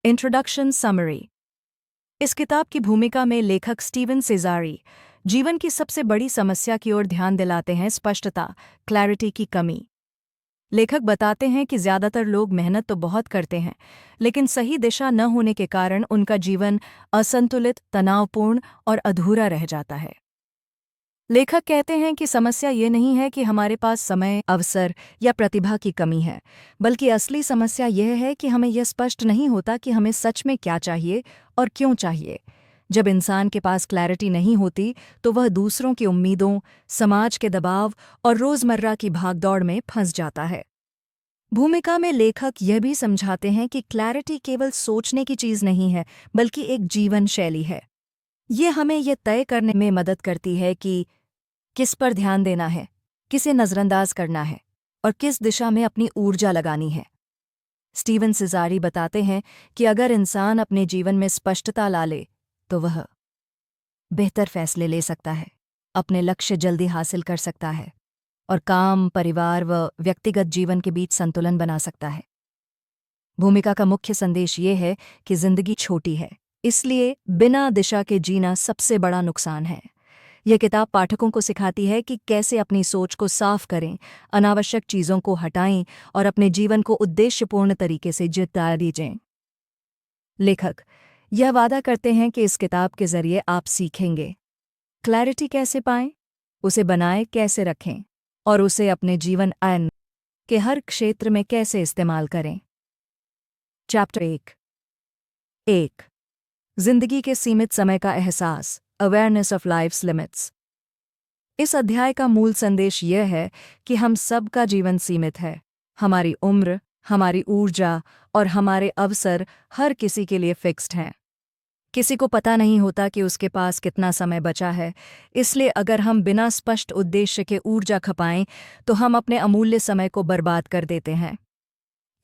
Introduction summary. इस किताब की भूमिका में लेखक स्टीवन सेज़ारी जीवन की सबसे बड़ी समस्या की ओर ध्यान दिलाते हैं, स्पष्टता, क्लैरिटी की कमी। लेखक बताते हैं कि ज़्यादातर लोग मेहनत तो बहुत करते हैं, लेकिन सही दिशा न होने के कारण उनका जीवन असंतुलित, तनावपूर्ण और अधूरा रह जाता है। लेखक कहते हैं कि समस्या ये नहीं है कि हमारे पास समय, अवसर या प्रतिभा की कमी है, बल्कि असली समस्या यह है कि हमें यह स्पष्ट नहीं होता कि हमें सच में क्या चाहिए और क्यों चाहिए। जब इंसान के पास क्लैरिटी नहीं होती तो वह दूसरों की उम्मीदों, समाज के दबाव और रोज़मर्रा की भागदौड़ में फंस जाता है। भूमिका में लेखक यह भी समझाते हैं कि क्लैरिटी केवल सोचने की चीज़ नहीं है, बल्कि एक जीवन शैली है। ये हमें यह तय करने में मदद करती है कि किस पर ध्यान देना है, किसे नज़रअंदाज करना है और किस दिशा में अपनी ऊर्जा लगानी है। स्टीवन सेज़ारी बताते हैं कि अगर इंसान अपने जीवन में स्पष्टता ला ले तो वह बेहतर फैसले ले सकता है, अपने लक्ष्य जल्दी हासिल कर सकता है और काम, परिवार व व्यक्तिगत जीवन के बीच संतुलन बना सकता है। भूमिका का मुख्य संदेश ये है कि जिंदगी छोटी है, इसलिए बिना दिशा के जीना सबसे बड़ा नुकसान है। यह किताब पाठकों को सिखाती है कि कैसे अपनी सोच को साफ करें, अनावश्यक चीज़ों को हटाएं और अपने जीवन को उद्देश्यपूर्ण तरीके से जिता दीजिए। लेखक यह वादा करते हैं कि इस किताब के जरिए आप सीखेंगे क्लैरिटी कैसे पाएं, उसे बनाए कैसे रखें और उसे अपने जीवन के हर क्षेत्र में कैसे इस्तेमाल करें। चैप्टर 1 जिंदगी के सीमित समय का एहसास, अवेयरनेस ऑफ लाइफ्स लिमिट्स। इस अध्याय का मूल संदेश यह है कि हम सबका जीवन सीमित है। हमारी उम्र, हमारी ऊर्जा और हमारे अवसर हर किसी के लिए फिक्स्ड हैं। किसी को पता नहीं होता कि उसके पास कितना समय बचा है, इसलिए अगर हम बिना स्पष्ट उद्देश्य के ऊर्जा खपाएं तो हम अपने अमूल्य समय को बर्बाद कर देते हैं।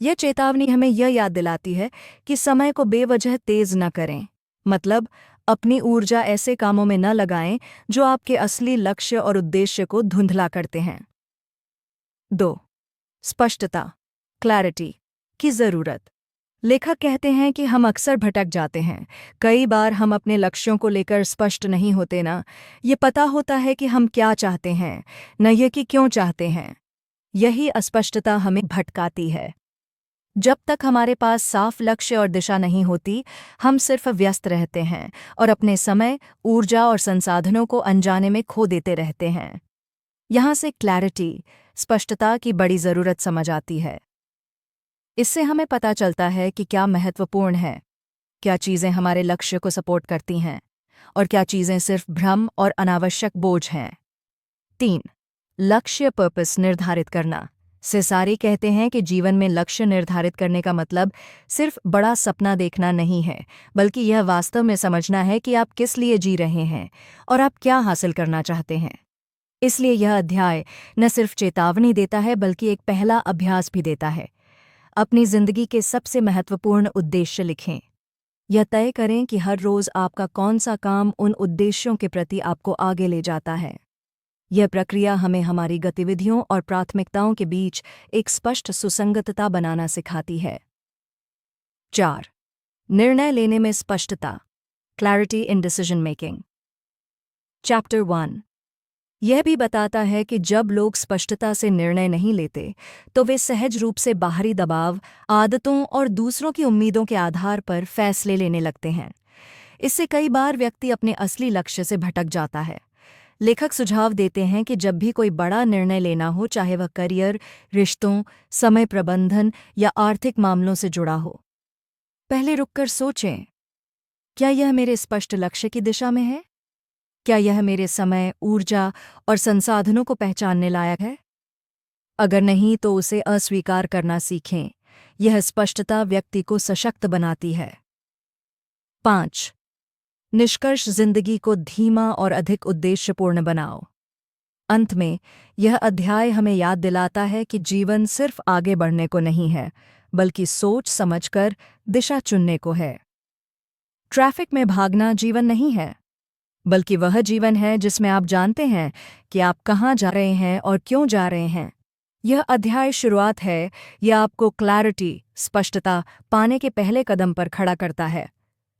यह चेतावनी हमें यह याद दिलाती है कि समय को बेवजह तेज न करें, मतलब अपनी ऊर्जा ऐसे कामों में न लगाएं जो आपके असली लक्ष्य और उद्देश्य को धुंधला करते हैं। 2 स्पष्टता, क्लैरिटी की ज़रूरत। लेखक कहते हैं कि हम अक्सर भटक जाते हैं। कई बार हम अपने लक्ष्यों को लेकर स्पष्ट नहीं होते, ना ये पता होता है कि हम क्या चाहते हैं, न ये कि क्यों चाहते हैं। यही अस्पष्टता हमें भटकाती है। जब तक हमारे पास साफ लक्ष्य और दिशा नहीं होती, हम सिर्फ व्यस्त रहते हैं और अपने समय, ऊर्जा और संसाधनों को अनजाने में खो देते रहते हैं। यहाँ से क्लैरिटी, स्पष्टता की बड़ी ज़रूरत समझ आती है। इससे हमें पता चलता है कि क्या महत्वपूर्ण है, क्या चीज़ें हमारे लक्ष्य को सपोर्ट करती हैं और क्या चीज़ें सिर्फ भ्रम और अनावश्यक बोझ हैं। 3 लक्ष्य पर्पस निर्धारित करना। सेज़ारी कहते हैं कि जीवन में लक्ष्य निर्धारित करने का मतलब सिर्फ बड़ा सपना देखना नहीं है, बल्कि यह वास्तव में समझना है कि आप किस लिए जी रहे हैं और आप क्या हासिल करना चाहते हैं। इसलिए यह अध्याय न सिर्फ चेतावनी देता है, बल्कि एक पहला अभ्यास भी देता है। अपनी जिंदगी के सबसे महत्वपूर्ण उद्देश्य लिखें। यह तय करें कि हर रोज़ आपका कौन सा काम उन उद्देश्यों के प्रति आपको आगे ले जाता है। यह प्रक्रिया हमें हमारी गतिविधियों और प्राथमिकताओं के बीच एक स्पष्ट सुसंगतता बनाना सिखाती है। 4 निर्णय लेने में स्पष्टता, clarity in decision making. Chapter 1 यह भी बताता है कि जब लोग स्पष्टता से निर्णय नहीं लेते तो वे सहज रूप से बाहरी दबाव, आदतों और दूसरों की उम्मीदों के आधार पर फैसले लेने लगते हैं। इससे कई बार व्यक्ति अपने असली लक्ष्य से भटक जाता है। लेखक सुझाव देते हैं कि जब भी कोई बड़ा निर्णय लेना हो, चाहे वह करियर, रिश्तों, समय प्रबंधन या आर्थिक मामलों से जुड़ा हो, पहले रुककर सोचें, क्या यह मेरे स्पष्ट लक्ष्य की दिशा में है? क्या यह मेरे समय, ऊर्जा और संसाधनों को पहचानने लायक है? अगर नहीं तो उसे अस्वीकार करना सीखें। यह स्पष्टता व्यक्ति को सशक्त बनाती है। 5 निष्कर्ष जिंदगी को धीमा और अधिक उद्देश्यपूर्ण बनाओ। अंत में यह अध्याय हमें याद दिलाता है कि जीवन सिर्फ आगे बढ़ने को नहीं है, बल्कि सोच समझकर दिशा चुनने को है। ट्रैफिक में भागना जीवन नहीं है, बल्कि वह जीवन है जिसमें आप जानते हैं कि आप कहाँ जा रहे हैं और क्यों जा रहे हैं। यह अध्याय शुरुआत है, यह आपको क्लैरिटी, स्पष्टता पाने के पहले कदम पर खड़ा करता है।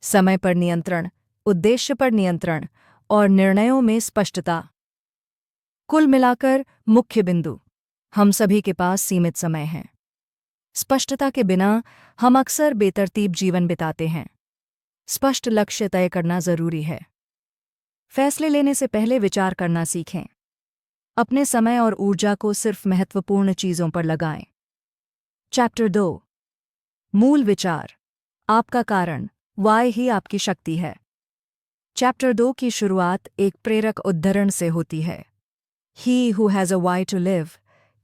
समय पर नियंत्रण, उद्देश्य पर नियंत्रण और निर्णयों में स्पष्टता। कुल मिलाकर मुख्य बिंदु, हम सभी के पास सीमित समय है। स्पष्टता के बिना हम अक्सर बेतरतीब जीवन बिताते हैं। स्पष्ट लक्ष्य तय करना जरूरी है। फैसले लेने से पहले विचार करना सीखें। अपने समय और ऊर्जा को सिर्फ महत्वपूर्ण चीजों पर लगाएं। चैप्टर 2, मूल विचार, आपका कारण, वाय ही आपकी शक्ति है। चैप्टर 2 की शुरुआत एक प्रेरक उद्धरण से होती है। He who has a why to live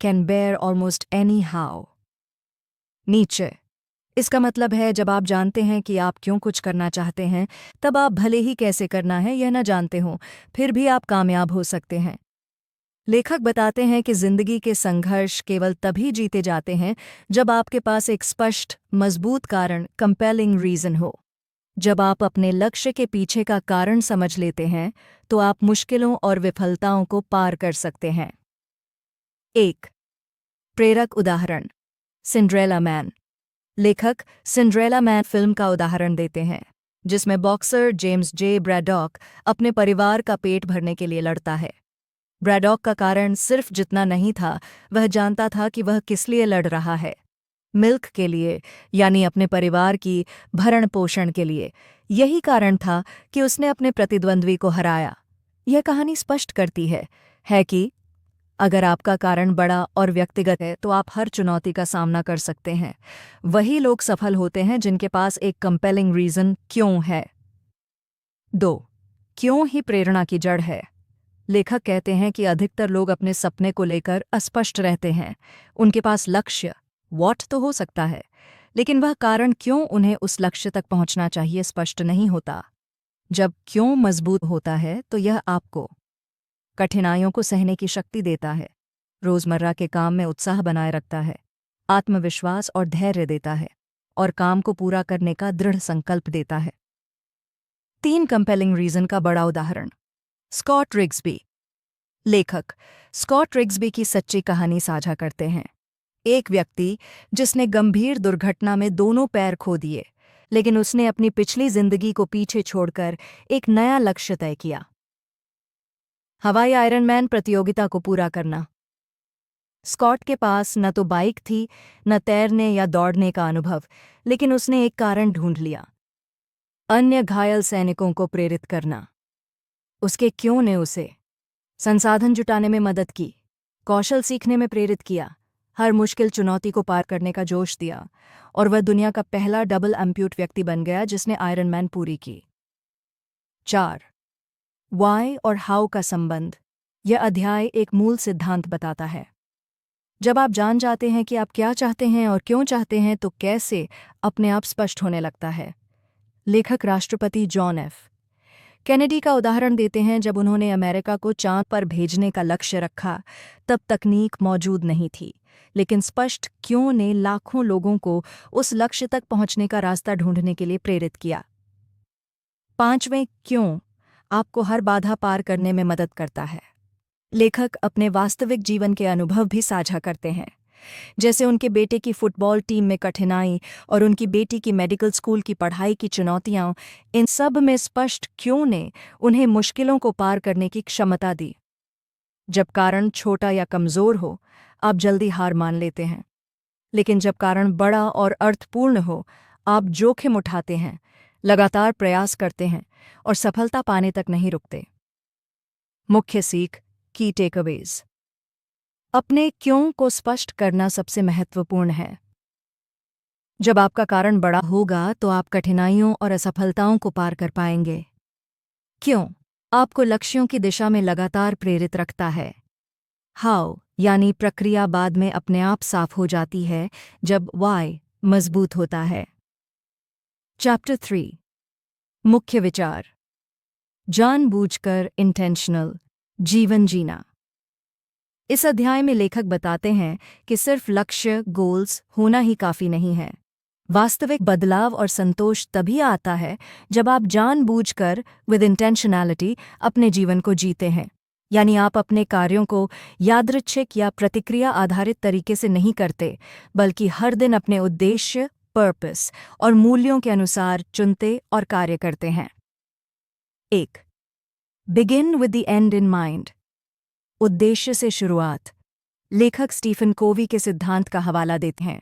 can bear almost any how. नीचे, इसका मतलब है जब आप जानते हैं कि आप क्यों कुछ करना चाहते हैं, तब आप भले ही कैसे करना है यह न जानते हो, फिर भी आप कामयाब हो सकते हैं। लेखक बताते हैं कि जिंदगी के संघर्ष केवल तभी जीते जाते हैं जब आपके पास एक स्पष्ट, मजबूत कारण, कंपेलिंग रीजन हो। जब आप अपने लक्ष्य के पीछे का कारण समझ लेते हैं, तो आप मुश्किलों और विफलताओं को पार कर सकते हैं। 1. प्रेरक उदाहरण, सिंड्रेला मैन। लेखक सिंड्रेला मैन फिल्म का उदाहरण देते हैं, जिसमें बॉक्सर जेम्स जे ब्रैडॉक अपने परिवार का पेट भरने के लिए लड़ता है। ब्रैडॉक का कारण सिर्फ जितना नहीं था, वह जानता था कि वह किस लिए लड़ रहा है। मिल्क के लिए, यानी अपने परिवार की भरण पोषण के लिए। यही कारण था कि उसने अपने प्रतिद्वंद्वी को हराया। यह कहानी स्पष्ट करती है कि अगर आपका कारण बड़ा और व्यक्तिगत है तो आप हर चुनौती का सामना कर सकते हैं। वही लोग सफल होते हैं जिनके पास एक कंपेलिंग रीजन क्यों है। 2. क्यों ही प्रेरणा की जड़ है। लेखक कहते हैं कि अधिकतर लोग अपने सपने को लेकर अस्पष्ट रहते हैं। उनके पास लक्ष्य, वॉट तो हो सकता है, लेकिन वह कारण क्यों उन्हें उस लक्ष्य तक पहुंचना चाहिए स्पष्ट नहीं होता। जब क्यों मजबूत होता है तो यह आपको कठिनाइयों को सहने की शक्ति देता है, रोजमर्रा के काम में उत्साह बनाए रखता है, आत्मविश्वास और धैर्य देता है, और काम को पूरा करने का दृढ़ संकल्प देता है। 3 कंपेलिंग रीजन का बड़ा उदाहरण, स्कॉट रिग्सबी। लेखक स्कॉट रिग्सबी की सच्ची कहानी साझा करते हैं। एक व्यक्ति जिसने गंभीर दुर्घटना में दोनों पैर खो दिए, लेकिन उसने अपनी पिछली जिंदगी को पीछे छोड़कर एक नया लक्ष्य तय किया। हवाई आयरनमैन प्रतियोगिता को पूरा करना। स्कॉट के पास न तो बाइक थी, न तैरने या दौड़ने का अनुभव, लेकिन उसने एक कारण ढूंढ लिया, अन्य घायल सैनिकों को प्रेरित करना। उसके क्यों ने उसे संसाधन जुटाने में मदद की, कौशल सीखने में प्रेरित किया, हर मुश्किल चुनौती को पार करने का जोश दिया, और वह दुनिया का पहला डबल एम्प्यूट व्यक्ति बन गया जिसने आयरनमैन पूरी की। 4. वाई और हाउ का संबंध। यह अध्याय एक मूल सिद्धांत बताता है। जब आप जान जाते हैं कि आप क्या चाहते हैं और क्यों चाहते हैं, तो कैसे अपने आप स्पष्ट होने लगता है। लेखक राष्ट्रपति जॉन एफ कैनेडी का उदाहरण देते हैं। जब उन्होंने अमेरिका को चांद पर भेजने का लक्ष्य रखा, तब तकनीक मौजूद नहीं थी, लेकिन स्पष्ट क्यों ने लाखों लोगों को उस लक्ष्य तक पहुंचने का रास्ता ढूंढने के लिए प्रेरित किया। 5वें क्यों आपको हर बाधा पार करने में मदद करता है। लेखक अपने वास्तविक जीवन के अनुभव भी साझा करते हैं, जैसे उनके बेटे की फुटबॉल टीम में कठिनाई और उनकी बेटी की मेडिकल स्कूल की पढ़ाई की चुनौतियां। इन सब में स्पष्ट क्यों ने उन्हें मुश्किलों को पार करने की क्षमता दी। जब कारण छोटा या कमज़ोर हो, आप जल्दी हार मान लेते हैं, लेकिन जब कारण बड़ा और अर्थपूर्ण हो, आप जोखिम उठाते हैं, लगातार प्रयास करते हैं और सफलता पाने तक नहीं रुकते। मुख्य सीख, की टेकअवेज। अपने क्यों को स्पष्ट करना सबसे महत्वपूर्ण है। जब आपका कारण बड़ा होगा तो आप कठिनाइयों और असफलताओं को पार कर पाएंगे। क्यों आपको लक्ष्यों की दिशा में लगातार प्रेरित रखता है। हाउ यानी प्रक्रिया बाद में अपने आप साफ हो जाती है जब वाई मजबूत होता है। चैप्टर 3, मुख्य विचार, जानबूझकर इंटेंशनल जीवन जीना। इस अध्याय में लेखक बताते हैं कि सिर्फ लक्ष्य गोल्स होना ही काफी नहीं है। वास्तविक बदलाव और संतोष तभी आता है जब आप जानबूझकर विद इंटेंशनैलिटी अपने जीवन को जीते हैं। यानी आप अपने कार्यों को यादृच्छिक या प्रतिक्रिया आधारित तरीके से नहीं करते, बल्कि हर दिन अपने उद्देश्य, पर्पस और मूल्यों के अनुसार चुनते और कार्य करते हैं। 1. Begin with the and in mind. उद्देश्य से शुरुआत। लेखक स्टीफन कोवी के सिद्धांत का हवाला देते हैं।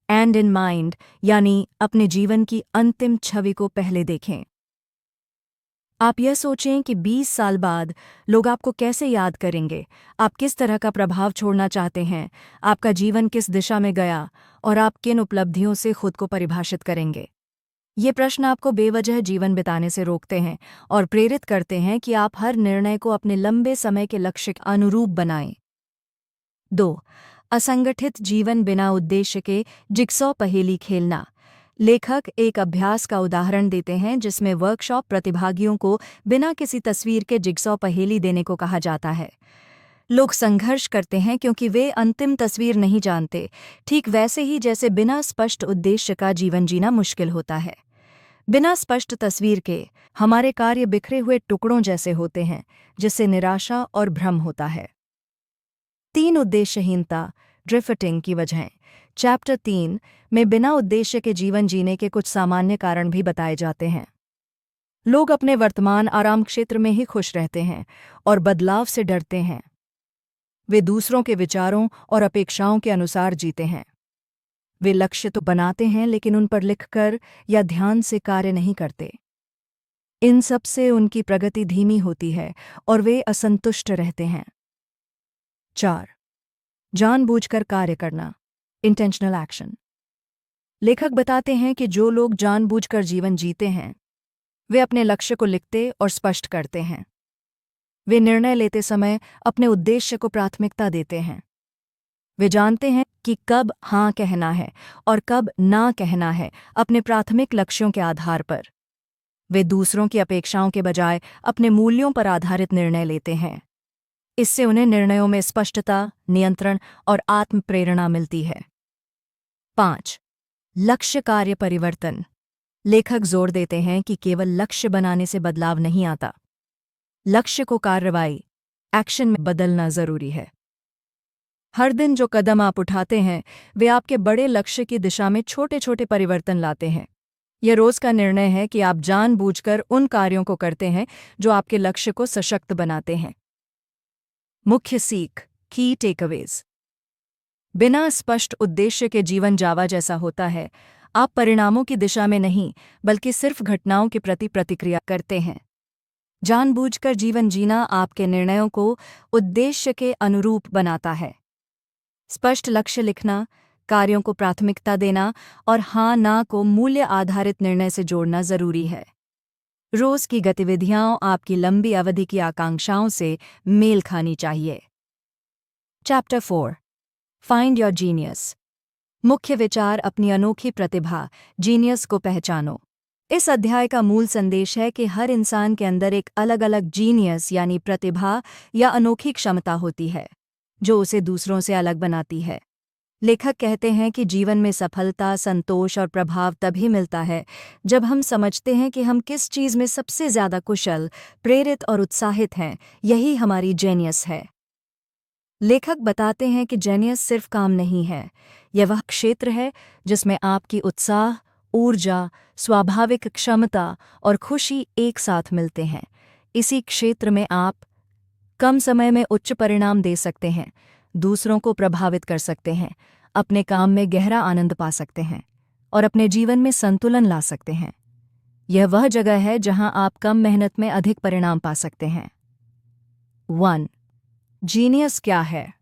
एंड इन माइंड यानी अपने जीवन की अंतिम छवि को पहले देखें। आप यह सोचें कि 20 साल बाद लोग आपको कैसे याद करेंगे, आप किस तरह का प्रभाव छोड़ना चाहते हैं, आपका जीवन किस दिशा में गया और आप किन उपलब्धियों से खुद को परिभाषित करेंगे। ये प्रश्न आपको बेवजह जीवन बिताने से रोकते हैं और प्रेरित करते हैं कि आप हर निर्णय को अपने लंबे समय के लक्ष्य के अनुरूप बनाएं। 2. असंगठित जीवन बिना उद्देश्य के जिगसॉ पहेली खेलना। लेखक एक अभ्यास का उदाहरण देते हैं जिसमें वर्कशॉप प्रतिभागियों को बिना किसी तस्वीर के जिगसॉ पहेली देने को कहा जाता है। लोग संघर्ष करते हैं क्योंकि वे अंतिम तस्वीर नहीं जानते, ठीक वैसे ही जैसे बिना स्पष्ट उद्देश्य का जीवन जीना मुश्किल होता है। बिना स्पष्ट तस्वीर के हमारे कार्य बिखरे हुए टुकड़ों जैसे होते हैं, जिससे निराशा और भ्रम होता है। 3. उद्देश्यहीनता, ड्रिफ्टिंग की वजहें। चैप्टर 3 में बिना उद्देश्य के जीवन जीने के कुछ सामान्य कारण भी बताए जाते हैं। लोग अपने वर्तमान आराम क्षेत्र में ही खुश रहते हैं और बदलाव से डरते हैं। वे दूसरों के विचारों और अपेक्षाओं के अनुसार जीते हैं। वे लक्ष्य तो बनाते हैं लेकिन उन पर लिखकर या ध्यान से कार्य नहीं करते। इन सब से उनकी प्रगति धीमी होती है और वे असंतुष्ट रहते हैं। 4. जानबूझकर कार्य करना, इंटेंशनल एक्शन। लेखक बताते हैं कि जो लोग जानबूझकर जीवन जीते हैं वे अपने लक्ष्य को लिखते और स्पष्ट करते हैं। वे निर्णय लेते समय अपने उद्देश्य को प्राथमिकता देते हैं। वे जानते हैं कि कब हाँ कहना है और कब ना कहना है अपने प्राथमिक लक्ष्यों के आधार पर। वे दूसरों की अपेक्षाओं के बजाय अपने मूल्यों पर आधारित निर्णय लेते हैं। इससे उन्हें निर्णयों में स्पष्टता, नियंत्रण और आत्म प्रेरणा मिलती है। 5. लक्ष्य कार्य परिवर्तन। लेखक जोर देते हैं कि केवल लक्ष्य बनाने से बदलाव नहीं आता। लक्ष्य को कार्रवाई, एक्शन में बदलना जरूरी है। हर दिन जो कदम आप उठाते हैं वे आपके बड़े लक्ष्य की दिशा में छोटे छोटे परिवर्तन लाते हैं। यह रोज का निर्णय है कि आप जानबूझकर उन कार्यों को करते हैं जो आपके लक्ष्य को सशक्त बनाते हैं। मुख्य सीख, की टेकअवेज। बिना स्पष्ट उद्देश्य के जीवन जावा जैसा होता है। आप परिणामों की दिशा में नहीं बल्कि सिर्फ घटनाओं के प्रति प्रतिक्रिया करते हैं। जानबूझकर जीवन जीना आपके निर्णयों को उद्देश्य के अनुरूप बनाता है। स्पष्ट लक्ष्य लिखना, कार्यों को प्राथमिकता देना और हाँ ना को मूल्य आधारित निर्णय से जोड़ना जरूरी है। रोज की गतिविधियां आपकी लंबी अवधि की आकांक्षाओं से मेल खानी चाहिए। Chapter 4 find your genius. मुख्य विचार, अपनी अनोखी प्रतिभा, जीनियस को पहचानो। इस अध्याय का मूल संदेश है कि हर इंसान के अंदर एक अलग अलग जीनियस यानी प्रतिभा या अनोखी क्षमता होती है जो उसे दूसरों से अलग बनाती है। लेखक कहते हैं कि जीवन में सफलता, संतोष और प्रभाव तभी मिलता है जब हम समझते हैं कि हम किस चीज़ में सबसे ज़्यादा कुशल, प्रेरित और उत्साहित हैं। यही हमारी जेनियस है। लेखक बताते हैं कि जेनियस सिर्फ काम नहीं है, यह वह क्षेत्र है जिसमें आपकी उत्साह, ऊर्जा, स्वाभाविक क्षमता और खुशी एक साथ मिलते हैं। इसी क्षेत्र में आप कम समय में उच्च परिणाम दे सकते हैं, दूसरों को प्रभावित कर सकते हैं, अपने काम में गहरा आनंद पा सकते हैं और अपने जीवन में संतुलन ला सकते हैं। यह वह जगह है जहां आप कम मेहनत में अधिक परिणाम पा सकते हैं। 1. जीनियस क्या है?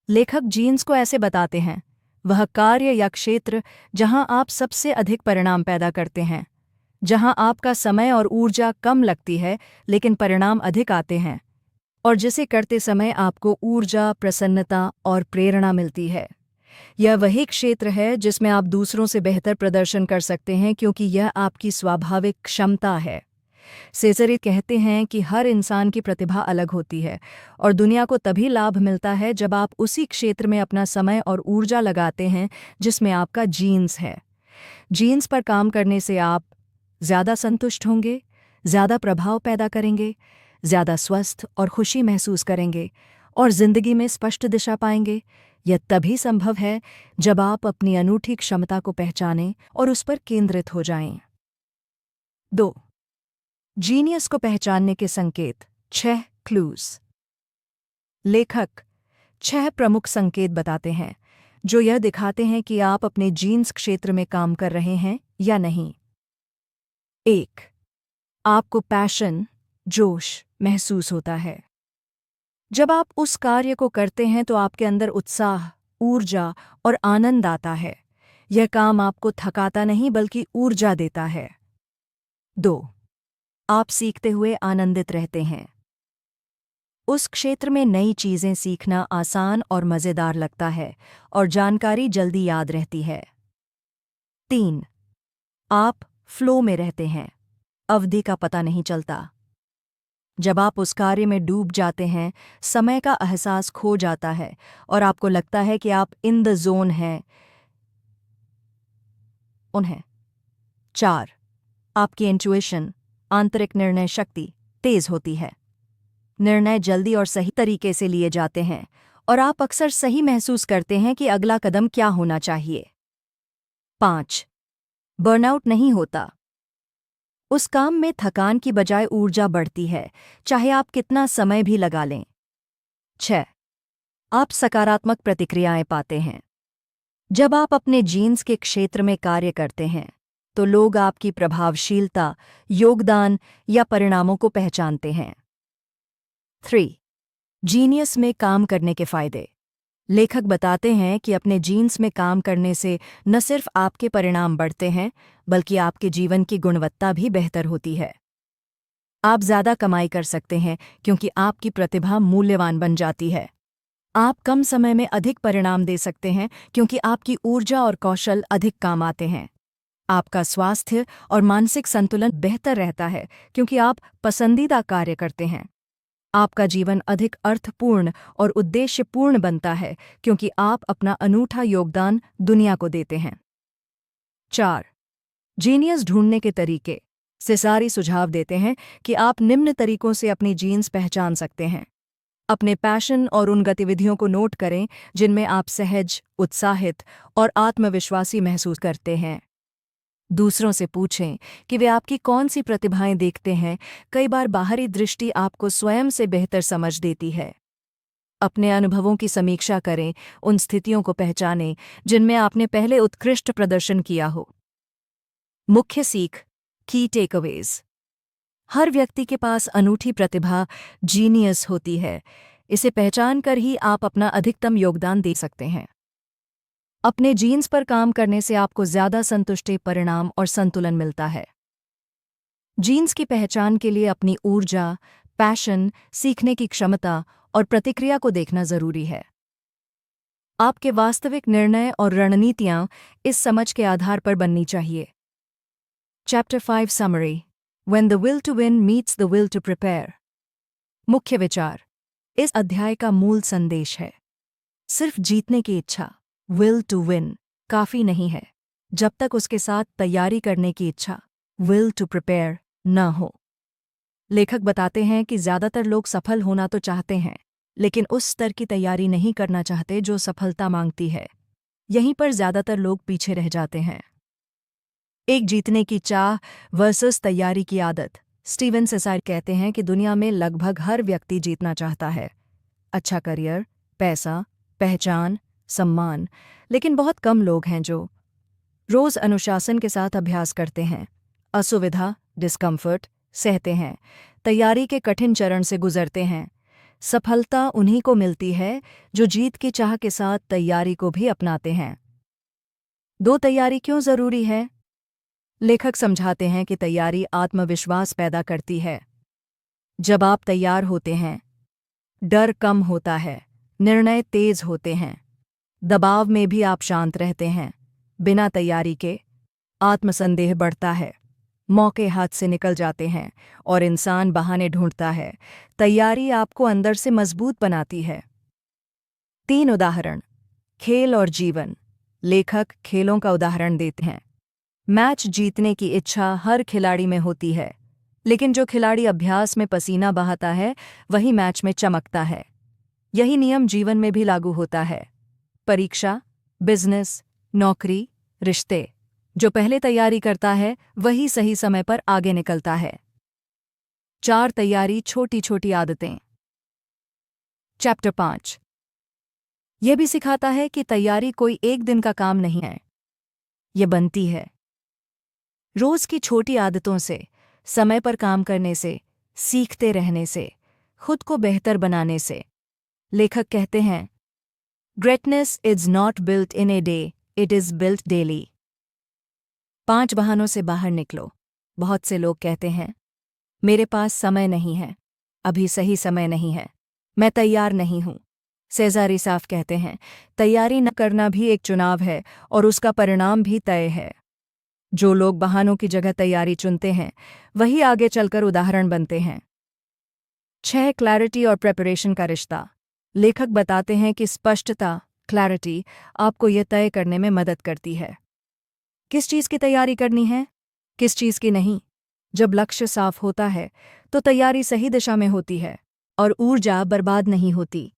लेखक जीन्स को ऐसे बताते हैं, वह कार्य या क्षेत्र जहां आप सबसे अधिक परिणाम पैदा करते हैं, जहां आपका समय और ऊर्जा कम लगती है लेकिन परिणाम अधिक आते हैं, और जिसे करते समय आपको ऊर्जा, प्रसन्नता और प्रेरणा मिलती है। यह वही क्षेत्र है जिसमें आप दूसरों से बेहतर प्रदर्शन कर सकते हैं क्योंकि यह आपकी स्वाभाविक क्षमता है। सेजरी कहते हैं कि हर इंसान की प्रतिभा अलग होती है और दुनिया को तभी लाभ मिलता है जब आप उसी क्षेत्र में अपना समय और ऊर्जा लगाते हैं जिसमें आपका जीन्स है। जीन्स पर काम करने से आप ज़्यादा संतुष्ट होंगे, ज़्यादा प्रभाव पैदा करेंगे, ज़्यादा स्वस्थ और खुशी महसूस करेंगे और जिंदगी में स्पष्ट दिशा पाएंगे। यह तभी संभव है जब आप अपनी अनूठी क्षमता को पहचानें और उस पर केंद्रित हो जाएं। 2. जीनियस को पहचानने के संकेत 6 क्लूज। लेखक 6 प्रमुख संकेत बताते हैं जो यह दिखाते हैं कि आप अपने जीन्स क्षेत्र में काम कर रहे हैं या नहीं। 1. आपको पैशन, जोश महसूस होता है। जब आप उस कार्य को करते हैं तो आपके अंदर उत्साह, ऊर्जा और आनंद आता है। यह काम आपको थकाता नहीं बल्कि ऊर्जा देता है। 2. आप सीखते हुए आनंदित रहते हैं। उस क्षेत्र में नई चीजें सीखना आसान और मज़ेदार लगता है और जानकारी जल्दी याद रहती है। 3. आप फ्लो में रहते हैं। अवधि का पता नहीं चलता। जब आप उस कार्य में डूब जाते हैं, समय का एहसास खो जाता है और आपको लगता है कि आप इन द जोन हैं। 4. आपकी इंट्यूशन, आंतरिक निर्णय शक्ति तेज होती है। निर्णय जल्दी और सही तरीके से लिए जाते हैं और आप अक्सर सही महसूस करते हैं कि अगला कदम क्या होना चाहिए। 5. बर्नआउट नहीं होता। उस काम में थकान की बजाय ऊर्जा बढ़ती है, चाहे आप कितना समय भी लगा लें। 6. आप सकारात्मक प्रतिक्रियाएं पाते हैं। जब आप अपने जीन्स के क्षेत्र में कार्य करते हैं तो लोग आपकी प्रभावशीलता, योगदान या परिणामों को पहचानते हैं। 3. जीनियस में काम करने के फायदे। लेखक बताते हैं कि अपने जीन्स में काम करने से न सिर्फ आपके परिणाम बढ़ते हैं बल्कि आपके जीवन की गुणवत्ता भी बेहतर होती है। आप ज़्यादा कमाई कर सकते हैं क्योंकि आपकी प्रतिभा मूल्यवान बन जाती है। आप कम समय में अधिक परिणाम दे सकते हैं क्योंकि आपकी ऊर्जा और कौशल अधिक काम आते हैं। आपका स्वास्थ्य और मानसिक संतुलन बेहतर रहता है क्योंकि आप पसंदीदा कार्य करते हैं। आपका जीवन अधिक अर्थपूर्ण और उद्देश्यपूर्ण बनता है क्योंकि आप अपना अनूठा योगदान दुनिया को देते हैं। 4. जीनियस ढूंढने के तरीके। सिसारी सुझाव देते हैं कि आप निम्न तरीकों से अपनी जीन्स पहचान सकते हैं। अपने पैशन और उन गतिविधियों को नोट करें जिनमें आप सहज, उत्साहित और आत्मविश्वासी महसूस करते हैं। दूसरों से पूछें कि वे आपकी कौन सी प्रतिभाएं देखते हैं। कई बार बाहरी दृष्टि आपको स्वयं से बेहतर समझ देती है। अपने अनुभवों की समीक्षा करें, उन स्थितियों को पहचानें जिनमें आपने पहले उत्कृष्ट प्रदर्शन किया हो। मुख्य सीख, की टेकअवेज। हर व्यक्ति के पास अनूठी प्रतिभा, जीनियस होती है। इसे पहचान कर ही आप अपना अधिकतम योगदान दे सकते हैं। अपने जीन्स पर काम करने से आपको ज़्यादा संतुष्टि, परिणाम और संतुलन मिलता है। जीन्स की पहचान के लिए अपनी ऊर्जा, पैशन, सीखने की क्षमता और प्रतिक्रिया को देखना जरूरी है। आपके वास्तविक निर्णय और रणनीतियां इस समझ के आधार पर बननी चाहिए। Chapter 5 summary. When the will to win meets the will to prepare। मुख्य विचार। इस अध्याय का मूल संदेश है, सिर्फ जीतने की इच्छा, will to win, काफी नहीं है जब तक उसके साथ तैयारी करने की इच्छा, will to prepare, न हो। लेखक बताते हैं कि ज्यादातर लोग सफल होना तो चाहते हैं लेकिन उस स्तर की तैयारी नहीं करना चाहते जो सफलता मांगती है। यहीं पर ज्यादातर लोग पीछे रह जाते हैं। एक जीतने की चाह वर्सेस तैयारी की आदत। स्टीवन सिसार कहते हैं कि दुनिया में लगभग हर व्यक्ति जीतना चाहता है, अच्छा करियर, पैसा, पहचान, सम्मान, लेकिन बहुत कम लोग हैं जो रोज अनुशासन के साथ अभ्यास करते हैं, असुविधा, डिस्कम्फर्ट सहते हैं, तैयारी के कठिन चरण से गुजरते हैं। सफलता उन्हीं को मिलती है जो जीत की चाह के साथ तैयारी को भी अपनाते हैं। 2 तैयारी क्यों जरूरी है? लेखक समझाते हैं कि तैयारी आत्मविश्वास पैदा करती है। जब आप तैयार होते हैं, डर कम होता है, निर्णय तेज होते हैं, दबाव में भी आप शांत रहते हैं। बिना तैयारी के आत्मसंदेह बढ़ता है, मौके हाथ से निकल जाते हैं और इंसान बहाने ढूंढता है। तैयारी आपको अंदर से मजबूत बनाती है। 3 उदाहरण, खेल और जीवन। लेखक खेलों का उदाहरण देते हैं। मैच जीतने की इच्छा हर खिलाड़ी में होती है, लेकिन जो खिलाड़ी अभ्यास में पसीना बहाता है वही मैच में चमकता है। यही नियम जीवन में भी लागू होता है। परीक्षा, बिजनेस, नौकरी, रिश्ते, जो पहले तैयारी करता है वही सही समय पर आगे निकलता है। 4 तैयारी छोटी छोटी आदतें। चैप्टर 5 यह भी सिखाता है कि तैयारी कोई एक दिन का काम नहीं है, ये बनती है रोज की छोटी आदतों से, समय पर काम करने से, सीखते रहने से, खुद को बेहतर बनाने से। लेखक कहते हैं, greatness is not built in a day, it is built daily. 5 बहानों से बाहर निकलो। बहुत से लोग कहते हैं, मेरे पास समय नहीं है, अभी सही समय नहीं है, मैं तैयार नहीं हूं। सेजारी साफ कहते हैं, तैयारी न करना भी एक चुनाव है और उसका परिणाम भी तय है। जो लोग बहानों की जगह तैयारी चुनते हैं वही आगे चलकर उदाहरण बनते हैं। 6 क्लैरिटी और प्रेपरेशन का रिश्ता। लेखक बताते हैं कि स्पष्टता, क्लैरिटी, आपको यह तय करने में मदद करती है किस चीज़ की तैयारी करनी है, किस चीज़ की नहीं। जब लक्ष्य साफ होता है तो तैयारी सही दिशा में होती है और ऊर्जा बर्बाद नहीं होती।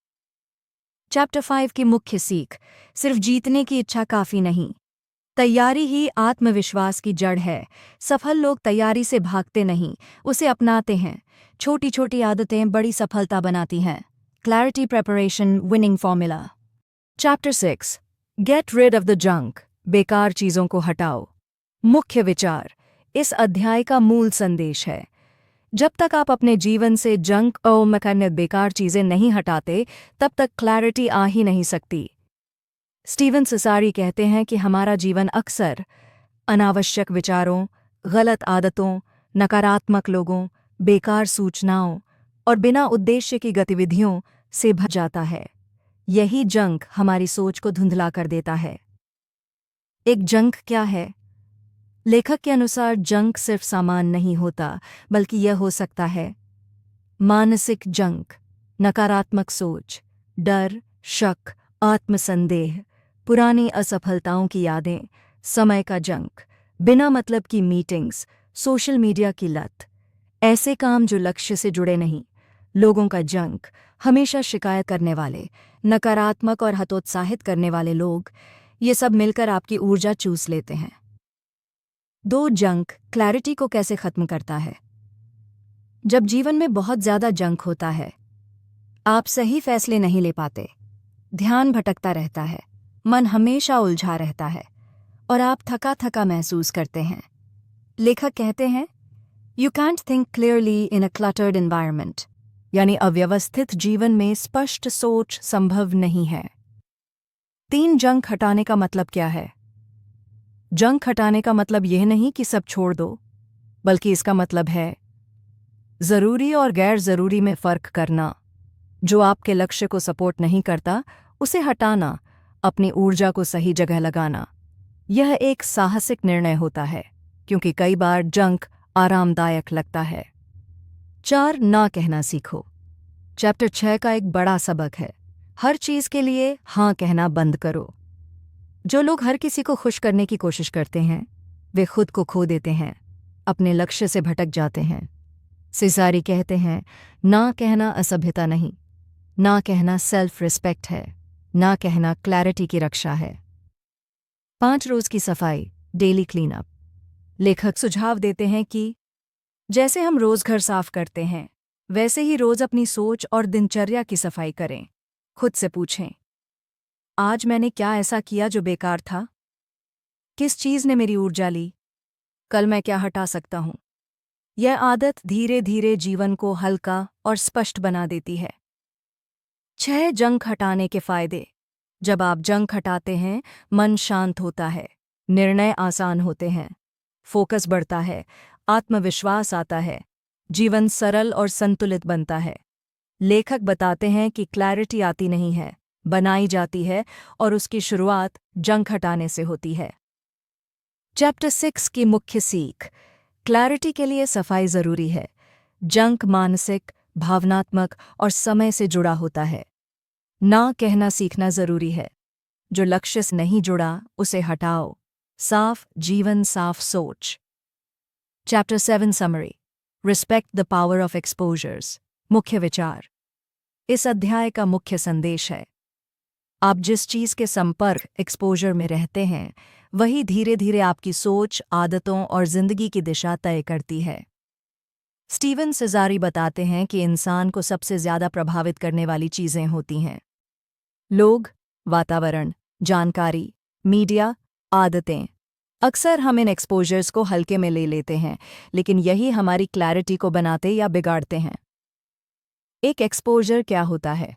चैप्टर 5 की मुख्य सीख, सिर्फ जीतने की इच्छा काफ़ी नहीं, तैयारी ही आत्मविश्वास की जड़ है। सफल लोग तैयारी से भागते नहीं, उसे अपनाते हैं। छोटी छोटी आदतें बड़ी सफलता बनाती हैं। Clarity, preparation, winning formula. Chapter 6 get rid of the junk, बेकार चीज़ों को हटाओ। मुख्य विचार, इस अध्याय का मूल संदेश है, जब तक आप अपने जीवन से जंक और मैकेनिक बेकार चीज़ें नहीं हटाते तब तक क्लैरिटी आ ही नहीं सकती। स्टीवन सिजारी कहते हैं कि हमारा जीवन अक्सर अनावश्यक विचारों, गलत आदतों, नकारात्मक लोगों, बेकार सूचनाओं और बिना उद्देश्य की गतिविधियों से भर जाता है। यही जंक हमारी सोच को धुंधला कर देता है। एक जंक क्या है? लेखक के अनुसार जंक सिर्फ सामान नहीं होता, बल्कि यह हो सकता है मानसिक जंक, नकारात्मक सोच, डर, शक, आत्मसंदेह, पुरानी असफलताओं की यादें, समय का जंक, बिना मतलब की मीटिंग्स, सोशल मीडिया की लत, ऐसे काम जो लक्ष्य से जुड़े नहीं। लोगों का जंक, हमेशा शिकायत करने वाले, नकारात्मक और हतोत्साहित करने वाले लोग, ये सब मिलकर आपकी ऊर्जा चूस लेते हैं। 2 जंक क्लैरिटी को कैसे खत्म करता है? जब जीवन में बहुत ज़्यादा जंक होता है, आप सही फैसले नहीं ले पाते, ध्यान भटकता रहता है, मन हमेशा उलझा रहता है और आप थका थका महसूस करते हैं। लेखक कहते हैं, you can't think clearly in a cluttered environment, यानी अव्यवस्थित जीवन में स्पष्ट सोच संभव नहीं है। 3 जंक हटाने का मतलब क्या है? जंक हटाने का मतलब यह नहीं कि सब छोड़ दो, बल्कि इसका मतलब है ज़रूरी और गैर ज़रूरी में फ़र्क करना। जो आपके लक्ष्य को सपोर्ट नहीं करता, उसे हटाना, अपनी ऊर्जा को सही जगह लगाना। यह एक साहसिक निर्णय होता है, क्योंकि कई बार जंक आरामदायक लगता है। 4 ना कहना सीखो। चैप्टर 6 का एक बड़ा सबक है, हर चीज़ के लिए हाँ कहना बंद करो। जो लोग हर किसी को खुश करने की कोशिश करते हैं, वे खुद को खो देते हैं, अपने लक्ष्य से भटक जाते हैं। सिजारी कहते हैं, ना कहना असभ्यता नहीं, ना कहना सेल्फ रिस्पेक्ट है, ना कहना क्लैरिटी की रक्षा है। 5 रोज की सफाई, डेली क्लीनअप। लेखक सुझाव देते हैं कि जैसे हम रोज घर साफ करते हैं, वैसे ही रोज अपनी सोच और दिनचर्या की सफाई करें। खुद से पूछें, आज मैंने क्या ऐसा किया जो बेकार था? किस चीज़ ने मेरी ऊर्जा ली? कल मैं क्या हटा सकता हूँ? यह आदत धीरे धीरे जीवन को हल्का और स्पष्ट बना देती है। 6 जंक हटाने के फायदे। जब आप जंक हटाते हैं, मन शांत होता है, निर्णय आसान होते हैं, फोकस बढ़ता है, आत्मविश्वास आता है, जीवन सरल और संतुलित बनता है। लेखक बताते हैं कि क्लैरिटी आती नहीं है, बनाई जाती है और उसकी शुरुआत जंक हटाने से होती है। चैप्टर 6 की मुख्य सीख, क्लैरिटी के लिए सफाई जरूरी है। जंक मानसिक, भावनात्मक और समय से जुड़ा होता है। ना कहना सीखना जरूरी है। जो लक्ष्य से नहीं जुड़ा, उसे हटाओ। साफ जीवन, साफ सोच। Chapter 7 summary. Respect the power of exposures. मुख्य विचार। इस अध्याय का मुख्य संदेश है, आप जिस चीज के संपर्क एक्सपोजर में रहते हैं वही धीरे धीरे आपकी सोच, आदतों और जिंदगी की दिशा तय करती है। स्टीवन सिजारी बताते हैं कि इंसान को सबसे ज्यादा प्रभावित करने वाली चीजें होती हैं लोग, वातावरण, जानकारी, मीडिया, आदतें। अक्सर हम इन एक्सपोजर्स को हल्के में ले लेते हैं, लेकिन यही हमारी क्लैरिटी को बनाते या बिगाड़ते हैं। एक एक्सपोजर क्या होता है?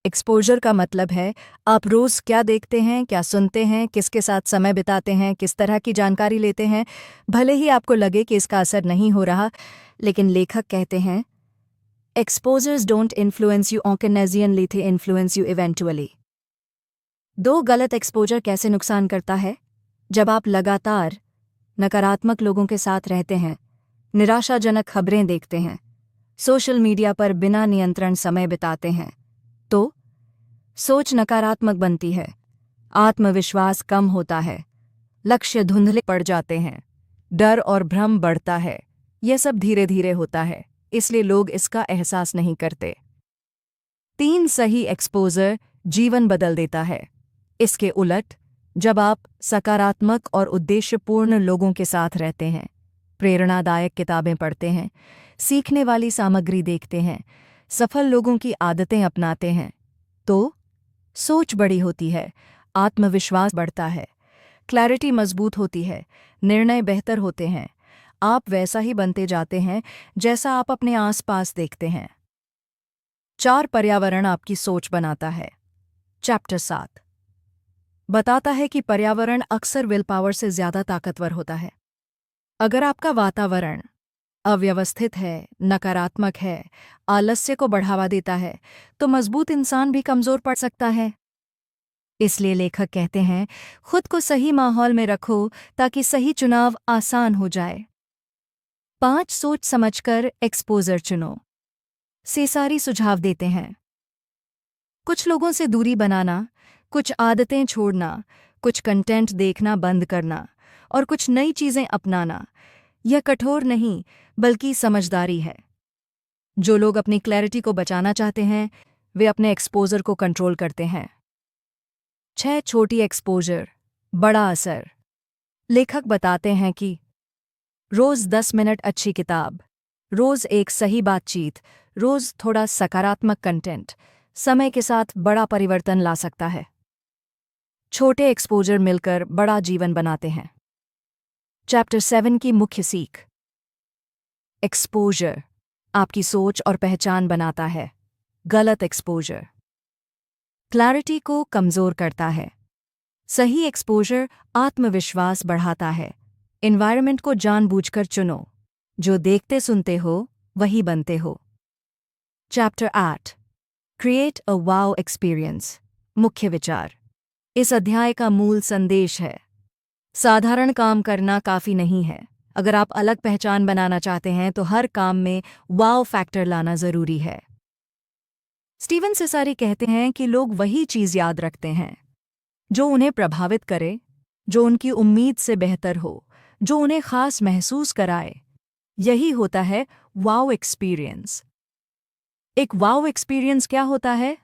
एक्सपोजर का मतलब है आप रोज क्या देखते हैं, क्या सुनते हैं, किसके साथ समय बिताते हैं, किस तरह की जानकारी लेते हैं। भले ही आपको लगे कि इसका असर नहीं हो रहा, लेकिन लेखक कहते हैं एक्सपोजर्स डोंट इन्फ्लुएंस यू ऑकेनेजियनली, थे इन्फ्लुएंस यू इवेंचुअली। दो गलत एक्सपोजर कैसे नुकसान करता है? जब आप लगातार नकारात्मक लोगों के साथ रहते हैं, निराशाजनक खबरें देखते हैं, सोशल मीडिया पर बिना नियंत्रण समय बिताते हैं, तो सोच नकारात्मक बनती है, आत्मविश्वास कम होता है, लक्ष्य धुंधले पड़ जाते हैं, डर और भ्रम बढ़ता है। यह सब धीरे धीरे होता है, इसलिए लोग इसका एहसास नहीं करते। 3 सही एक्सपोजर जीवन बदल देता है। इसके उलट, जब आप सकारात्मक और उद्देश्यपूर्ण लोगों के साथ रहते हैं, प्रेरणादायक किताबें पढ़ते हैं, सीखने वाली सामग्री देखते हैं, सफल लोगों की आदतें अपनाते हैं, तो सोच बड़ी होती है, आत्मविश्वास बढ़ता है, क्लैरिटी मजबूत होती है, निर्णय बेहतर होते हैं। आप वैसा ही बनते जाते हैं जैसा आप अपने आसपास देखते हैं। 4 पर्यावरण आपकी सोच बनाता है। चैप्टर 7 बताता है कि पर्यावरण अक्सर विल पावर से ज्यादा ताकतवर होता है। अगर आपका वातावरण अव्यवस्थित है, नकारात्मक है, आलस्य को बढ़ावा देता है, तो मजबूत इंसान भी कमजोर पड़ सकता है। इसलिए लेखक कहते हैं खुद को सही माहौल में रखो ताकि सही चुनाव आसान हो जाए। 5 सोच समझकर एक्सपोजर चुनो। सिजारी सुझाव देते हैं, कुछ लोगों से दूरी बनाना, कुछ आदतें छोड़ना, कुछ कंटेंट देखना बंद करना और कुछ नई चीजें अपनाना। यह कठोर नहीं बल्कि समझदारी है। जो लोग अपनी क्लैरिटी को बचाना चाहते हैं वे अपने एक्सपोजर को कंट्रोल करते हैं। 6 छोटी एक्सपोजर, बड़ा असर। लेखक बताते हैं कि रोज 10 मिनट अच्छी किताब, रोज एक सही बातचीत, रोज थोड़ा सकारात्मक कंटेंट समय के साथ बड़ा परिवर्तन ला सकता है। छोटे एक्सपोजर मिलकर बड़ा जीवन बनाते हैं। चैप्टर 7 की मुख्य सीख। एक्सपोजर आपकी सोच और पहचान बनाता है, गलत एक्सपोजर क्लैरिटी को कमजोर करता है, सही एक्सपोजर आत्मविश्वास बढ़ाता है। एनवायरनमेंट को जानबूझकर चुनो, जो देखते सुनते हो वही बनते हो। Chapter 8 create a wow experience. मुख्य विचार। इस अध्याय का मूल संदेश है, साधारण काम करना काफी नहीं है। अगर आप अलग पहचान बनाना चाहते हैं तो हर काम में वाओ फैक्टर लाना जरूरी है। स्टीवन सिजारी कहते हैं कि लोग वही चीज याद रखते हैं जो उन्हें प्रभावित करे, जो उनकी उम्मीद से बेहतर हो, जो उन्हें खास महसूस कराए। यही होता है वाओ एक्सपीरियंस। एक वाओ एक्सपीरियंस क्या होता है?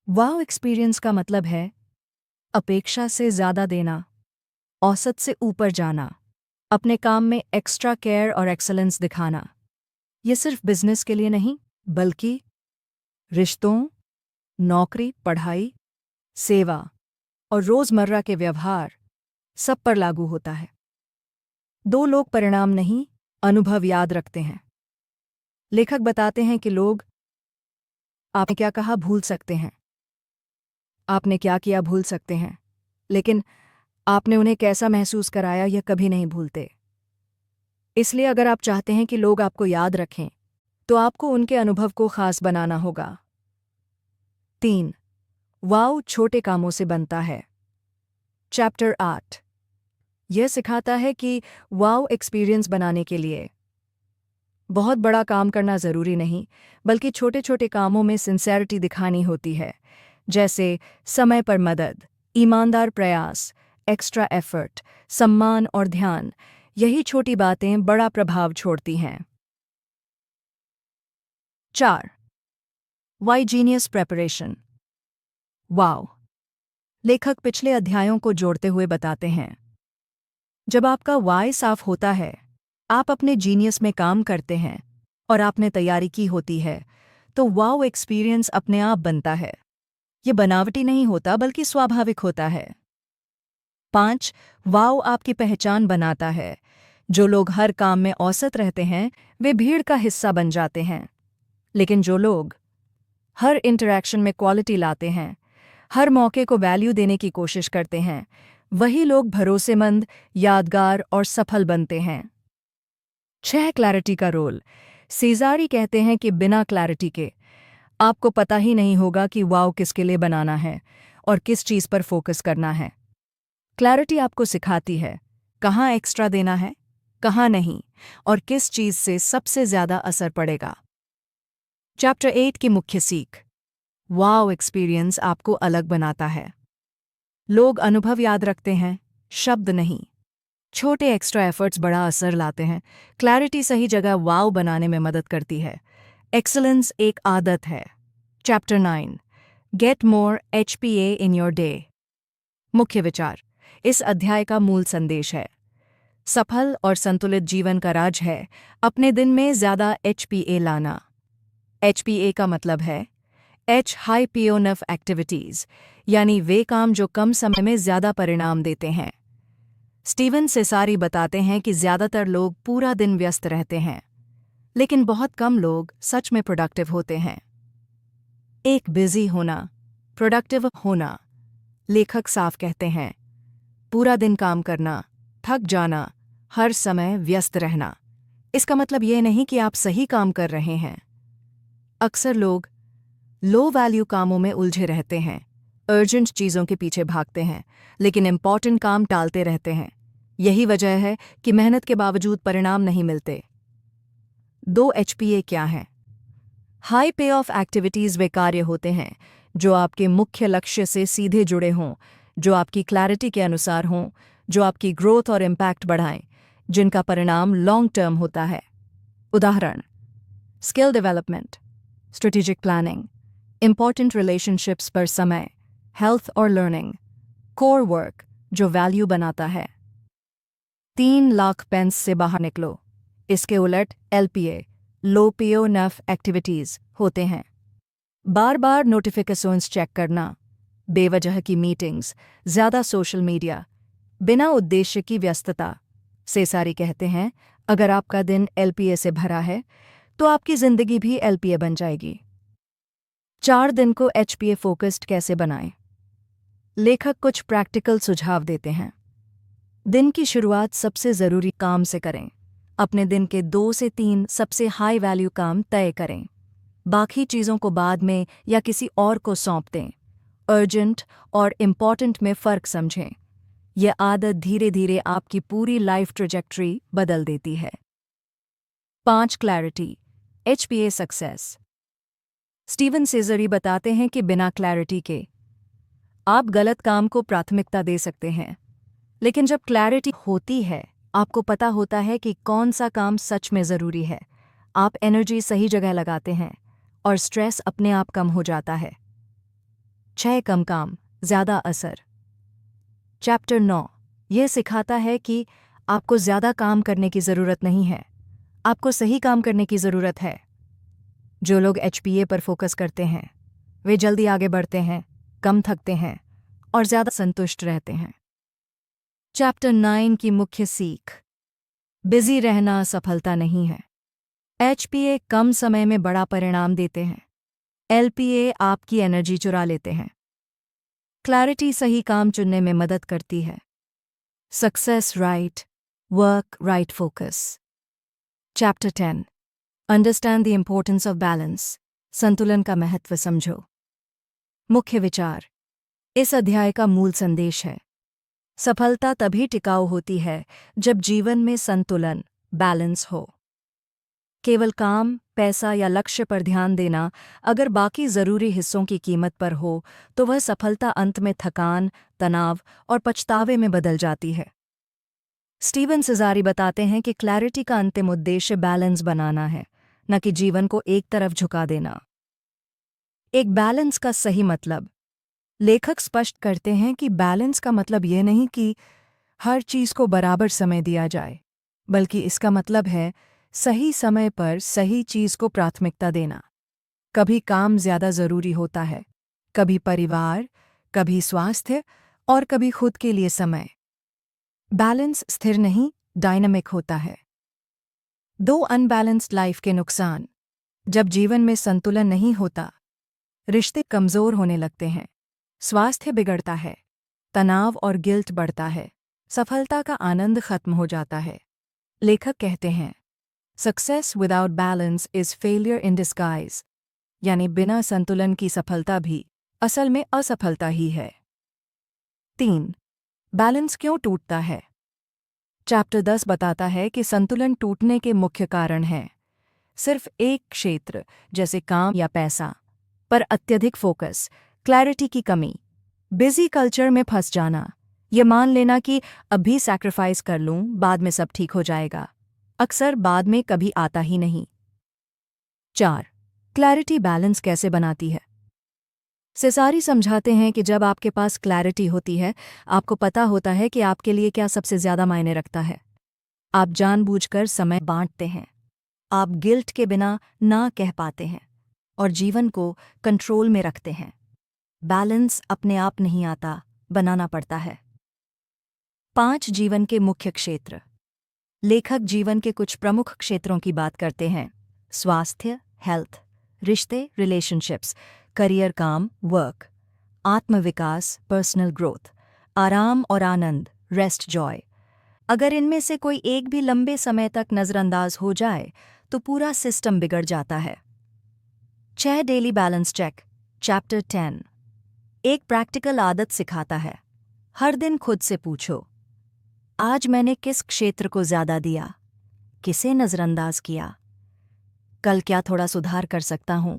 वाओ एक्सपीरियंस का मतलब है अपेक्षा से ज्यादा देना, औसत से ऊपर जाना, अपने काम में एक्स्ट्रा केयर और एक्सेलेंस दिखाना। ये सिर्फ बिजनेस के लिए नहीं, बल्कि रिश्तों, नौकरी, पढ़ाई, सेवा और रोजमर्रा के व्यवहार सब पर लागू होता है। 2 लोग परिणाम नहीं, अनुभव याद रखते हैं। लेखक बताते हैं कि लोग आपने क्या कहा भूल सकते हैं, आपने क्या किया भूल सकते हैं, लेकिन आपने उन्हें कैसा महसूस कराया यह कभी नहीं भूलते। इसलिए अगर आप चाहते हैं कि लोग आपको याद रखें, तो आपको उनके अनुभव को खास बनाना होगा। 3 वाओ छोटे कामों से बनता है। चैप्टर 8 यह सिखाता है कि वाओ एक्सपीरियंस बनाने के लिए बहुत बड़ा काम करना ज़रूरी नहीं, बल्कि छोटे छोटे कामों में सिंसेरिटी दिखानी होती है, जैसे समय पर मदद, ईमानदार प्रयास, एक्स्ट्रा एफर्ट, सम्मान और ध्यान। यही छोटी बातें बड़ा प्रभाव छोड़ती हैं। 4. Why genius preparation. वाओ! लेखक पिछले अध्यायों को जोड़ते हुए बताते हैं, जब आपका वाई साफ होता है, आप अपने जीनियस में काम करते हैं और आपने तैयारी की होती है, तो वाओ एक्सपीरियंस अपने आप बनता है। ये बनावटी नहीं होता बल्कि स्वाभाविक होता है। 5. वाओ आपकी पहचान बनाता है। जो लोग हर काम में औसत रहते हैं, वे भीड़ का हिस्सा बन जाते हैं। लेकिन जो लोग हर इंटरैक्शन में क्वालिटी लाते हैं, हर मौके को वैल्यू देने की कोशिश करते हैं, वही लोग भरोसेमंद, यादगार और सफल बनते हैं। 6. क्लैरिटी का रोल। सीज़ारी कहते हैं कि बिना क्लैरिटी के आपको पता ही नहीं होगा कि वाओ किसके लिए बनाना है और किस चीज़ पर फोकस करना है। क्लैरिटी आपको सिखाती है कहाँ एक्स्ट्रा देना है, कहाँ नहीं, और किस चीज़ से सबसे ज़्यादा असर पड़ेगा। चैप्टर 8 की मुख्य सीख। वाओ एक्सपीरियंस आपको अलग बनाता है। लोग अनुभव याद रखते हैं, शब्द नहीं। छोटे एक्स्ट्रा एफर्ट्स बड़ा असर लाते हैं। क्लैरिटी सही जगह वाओ बनाने में मदद करती है। एक्सीलेंस एक आदत है। Chapter 9 get more HPA in your day. मुख्य विचार। इस अध्याय का मूल संदेश है, सफल और संतुलित जीवन का राज है अपने दिन में ज़्यादा HPA लाना। HPA का मतलब है H हाई पियोनफ एक्टिविटीज़, यानी वे काम जो कम समय में ज़्यादा परिणाम देते हैं। स्टीवन सेसारी बताते हैं कि ज़्यादातर लोग पूरा दिन व्यस्त रहते हैं, लेकिन बहुत कम लोग सच में प्रोडक्टिव होते हैं। एक बिजी होना, प्रोडक्टिव होना। लेखक साफ कहते हैं, पूरा दिन काम करना, थक जाना, हर समय व्यस्त रहना। इसका मतलब ये नहीं कि आप सही काम कर रहे हैं। अक्सर लोग लो वैल्यू कामों में उलझे रहते हैं, अर्जेंट चीज़ों के पीछे भागते हैं, लेकिन इम्पॉर्टेंट काम टालते रहते हैं। यही वजह है कि मेहनत के बावजूद परिणाम नहीं मिलते। 2 HPA क्या हैं? हाई पे ऑफ एक्टिविटीज़ वे कार्य होते हैं जो आपके मुख्य लक्ष्य से सीधे जुड़े हों, जो आपकी क्लैरिटी के अनुसार हों, जो आपकी ग्रोथ और इम्पैक्ट बढ़ाएं, जिनका परिणाम लॉन्ग टर्म होता है। उदाहरण: skill development, strategic planning, important relationships पर समय, हेल्थ और लर्निंग। कोर वर्क जो वैल्यू बनाता है। 3 लाख पेंस से बाहर निकलो। इसके उलट LPA लो पियोनफ एक्टिविटीज़ होते हैं। बार बार नोटिफिकेशंस चेक करना, बेवजह की मीटिंग्स, ज़्यादा सोशल मीडिया, बिना उद्देश्य की व्यस्तता। सेसारी कहते हैं, अगर आपका दिन LPA से भरा है, तो आपकी ज़िंदगी भी LPA बन जाएगी। 4 दिन को HPA फोकस्ड कैसे बनाएं? लेखक कुछ प्रैक्टिकल सुझाव देते हैं। दिन की शुरुआत सबसे ज़रूरी काम से करें। अपने दिन के 2 से 3 सबसे हाई वैल्यू काम तय करें। बाकी चीज़ों को बाद में या किसी और को सौंप दें। अर्जेंट और इम्पॉर्टेंट में फ़र्क समझें। यह आदत धीरे धीरे आपकी पूरी लाइफ ट्रैजेक्टरी बदल देती है। 5 क्लैरिटी HPA सक्सेस। स्टीवन सेजरी बताते हैं कि बिना क्लैरिटी के आप गलत काम को प्राथमिकता दे सकते हैं, लेकिन जब क्लैरिटी होती है, आपको पता होता है कि कौन सा काम सच में ज़रूरी है, आप एनर्जी सही जगह लगाते हैं और स्ट्रेस अपने आप कम हो जाता है। 6 कम काम, ज़्यादा असर। चैप्टर 9 यह सिखाता है कि आपको ज़्यादा काम करने की ज़रूरत नहीं है, आपको सही काम करने की ज़रूरत है। जो लोग HPA पर फोकस करते हैं, वे जल्दी आगे बढ़ते हैं, कम थकते हैं और ज़्यादा संतुष्ट रहते हैं। चैप्टर 9 की मुख्य सीख। बिजी रहना सफलता नहीं है। HPA कम समय में बड़ा परिणाम देते हैं। LPA आपकी एनर्जी चुरा लेते हैं। क्लैरिटी सही काम चुनने में मदद करती है। Success right, work right focus. Chapter 10 understand the importance of balance. संतुलन का महत्व समझो। मुख्य विचार। इस अध्याय का मूल संदेश है, सफलता तभी टिकाऊ होती है जब जीवन में संतुलन, बैलेंस हो। केवल काम, पैसा या लक्ष्य पर ध्यान देना अगर बाकी ज़रूरी हिस्सों की कीमत पर हो, तो वह सफलता अंत में थकान, तनाव और पछतावे में बदल जाती है। स्टीवन सेसारी बताते हैं कि क्लैरिटी का अंतिम उद्देश्य बैलेंस बनाना है, न कि जीवन को एक तरफ झुका देना। एक बैलेंस का सही मतलब। लेखक स्पष्ट करते हैं कि बैलेंस का मतलब यह नहीं कि हर चीज को बराबर समय दिया जाए, बल्कि इसका मतलब है सही समय पर सही चीज को प्राथमिकता देना। कभी काम ज्यादा जरूरी होता है, कभी परिवार, कभी स्वास्थ्य और कभी खुद के लिए समय। बैलेंस स्थिर नहीं, डायनामिक होता है। 2 अनबैलेंस्ड लाइफ के नुकसान। जब जीवन में संतुलन नहीं होता, रिश्ते कमजोर होने लगते हैं, स्वास्थ्य बिगड़ता है, तनाव और गिल्ट बढ़ता है, सफलता का आनंद खत्म हो जाता है। लेखक कहते हैं, success without balance is failure in disguise, यानी बिना संतुलन की सफलता भी असल में असफलता ही है। 3. बैलेंस क्यों टूटता है? चैप्टर 10 बताता है कि संतुलन टूटने के मुख्य कारण हैं सिर्फ एक क्षेत्र, जैसे काम या पैसा, पर अत्यधिक फोकस, क्लैरिटी की कमी, बिजी कल्चर में फंस जाना, ये मान लेना कि अभी सैक्रिफाइस कर लूं, बाद में सब ठीक हो जाएगा, अक्सर बाद में कभी आता ही नहीं। 4. क्लैरिटी बैलेंस कैसे बनाती है? सेसारी समझाते हैं कि जब आपके पास क्लैरिटी होती है, आपको पता होता है कि आपके लिए क्या सबसे ज्यादा मायने रखता है। आप जानबूझकर समय बांटते हैं, आप गिल्ट के बिना ना कह पाते हैं और जीवन को कंट्रोल में रखते हैं। बैलेंस अपने आप नहीं आता, बनाना पड़ता है। 5 जीवन के मुख्य क्षेत्र। लेखक जीवन के कुछ प्रमुख क्षेत्रों की बात करते हैं: स्वास्थ्य, हेल्थ, रिश्ते, रिलेशनशिप्स, करियर, काम, वर्क, आत्मविकास, पर्सनल ग्रोथ, आराम और आनंद, रेस्ट, जॉय। अगर इनमें से कोई एक भी लंबे समय तक नजरअंदाज हो जाए तो पूरा सिस्टम बिगड़ जाता है। 6 डेली बैलेंस चेक। चैप्टर 10 एक प्रैक्टिकल आदत सिखाता है। हर दिन खुद से पूछो, आज मैंने किस क्षेत्र को ज्यादा दिया, किसे नजरअंदाज किया, कल क्या थोड़ा सुधार कर सकता हूं।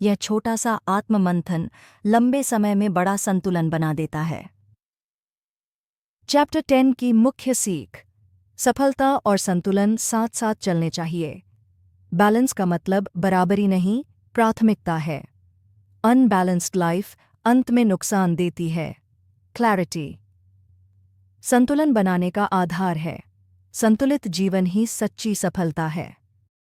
यह छोटा सा आत्ममंथन लंबे समय में बड़ा संतुलन बना देता है। चैप्टर 10 की मुख्य सीख। सफलता और संतुलन साथ साथ चलने चाहिए। बैलेंस का मतलब बराबरी नहीं, प्राथमिकता है। अनबैलेंस्ड लाइफ अंत में नुकसान देती है। क्लैरिटी संतुलन बनाने का आधार है। संतुलित जीवन ही सच्ची सफलता है।